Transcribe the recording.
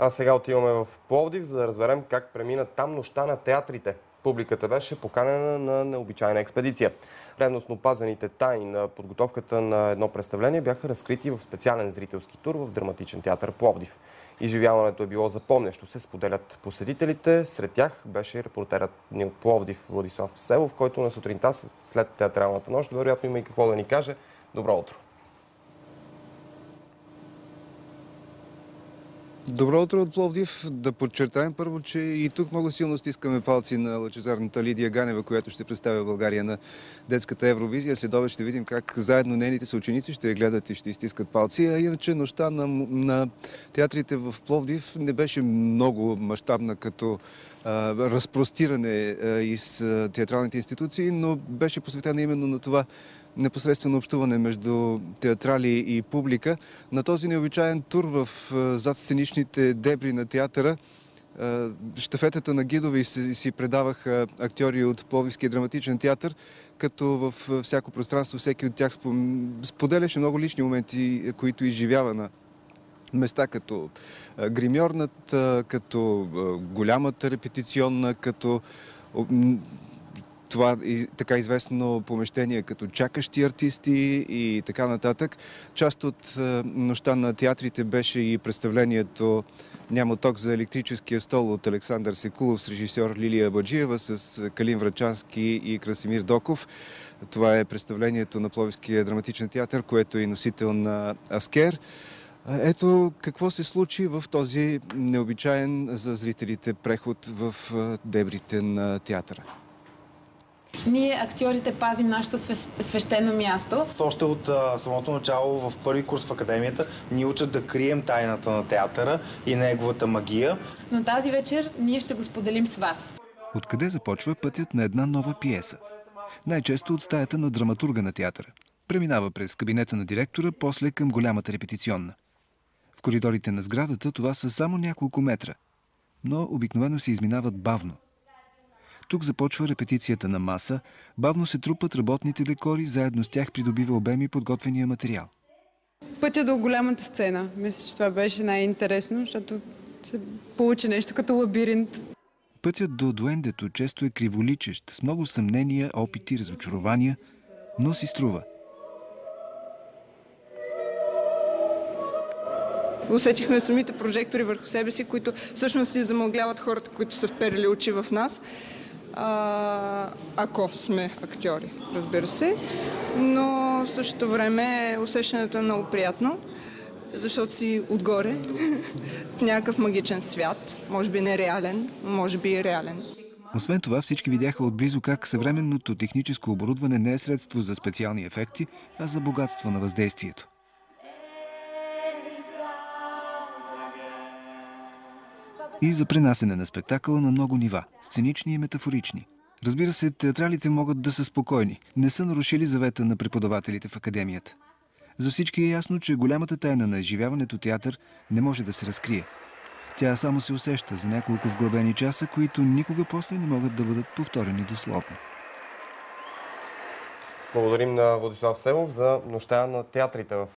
А сега отиваме в Пловдив, за да разберем как премина там нощта на театрите. Публиката беше поканена на необичайна експедиция. Ревностно пазените тайни на подготовката на едно представление бяха разкрити в специален зрителски тур в Драматичен театър Пловдив. Изживяването е било запомнящо, се споделят посетителите. Сред тях беше репортерът ни от Пловдив Владислав Севов, който на сутринта след театралната нощ вероятно има и какво да ни каже. Добро утро! Добро утро от Пловдив. Да подчертаем първо, че и тук много силно стискаме палци на лъчезарната Лидия Ганева, която ще представя България на детската Евровизия. Следобед ще видим как заедно нейните съученици ще я гледат и ще изтискат палци. А иначе нощта на театрите в Пловдив не беше много мащабна като разпростиране из театралните институции, но беше посветена именно на това непосредствено общуване между театрали и публика. На този необичаен тур в задсценичните дебри на театъра щафетата на гидове си предаваха актьори от Пловдивския драматичен театър, като във всяко пространство всеки от тях споделяше много лични моменти, които изживява на места като гримьорната, като голямата репетиционна, като това така известно помещение като чакащи артисти и така нататък. Част от нощта на театрите беше и представлението "Няма ток за електрическия стол" от Александър Секулов с режисьор Лилия Баджиева, с Калин Врачански и Красимир Доков. Това е представлението на Пловдивския драматичен театър, което е и носител на Аскер. Ето какво се случи в този необичаен за зрителите преход в дебрите на театъра. Ние, актьорите, пазим нашето свещено място. Още от самото начало в първи курс в академията ни учат да крием тайната на театъра и неговата магия. Но тази вечер ние ще го споделим с вас. Откъде започва пътят на една нова пиеса? Най-често от стаята на драматурга на театъра. Преминава през кабинета на директора, после към голямата репетиционна. В коридорите на сградата това са само няколко метра, но обикновено се изминават бавно. Тук започва репетицията на маса, бавно се трупат работните декори, заедно с тях придобива обеми подготвения материал. Пътя до голямата сцена. Мисля, че това беше най-интересно, защото се получи нещо като лабиринт. Пътят до дуендето често е криволичещ, с много съмнения, опити, разочарования, но си струва. Усетихме самите прожектори върху себе си, които всъщност ни замъгляват хората, които са вперили очи в нас. Ако сме актьори, разбира се. Но в същото време усещането е много приятно, защото си отгоре в някакъв магичен свят. Може би нереален, може би и реален. Освен това, всички видяха отблизо как съвременното техническо оборудване не е средство за специални ефекти, а за богатство на въздействието. И за пренасене на спектакъла на много нива – сценични и метафорични. Разбира се, театралите могат да са спокойни, не са нарушили завета на преподавателите в академията. За всички е ясно, че голямата тайна на изживяването театър не може да се разкрие. Тя само се усеща за няколко вглъбени часа, които никога после не могат да бъдат повторени дословно. Благодарим на Владислав Севов за нощта на театрите в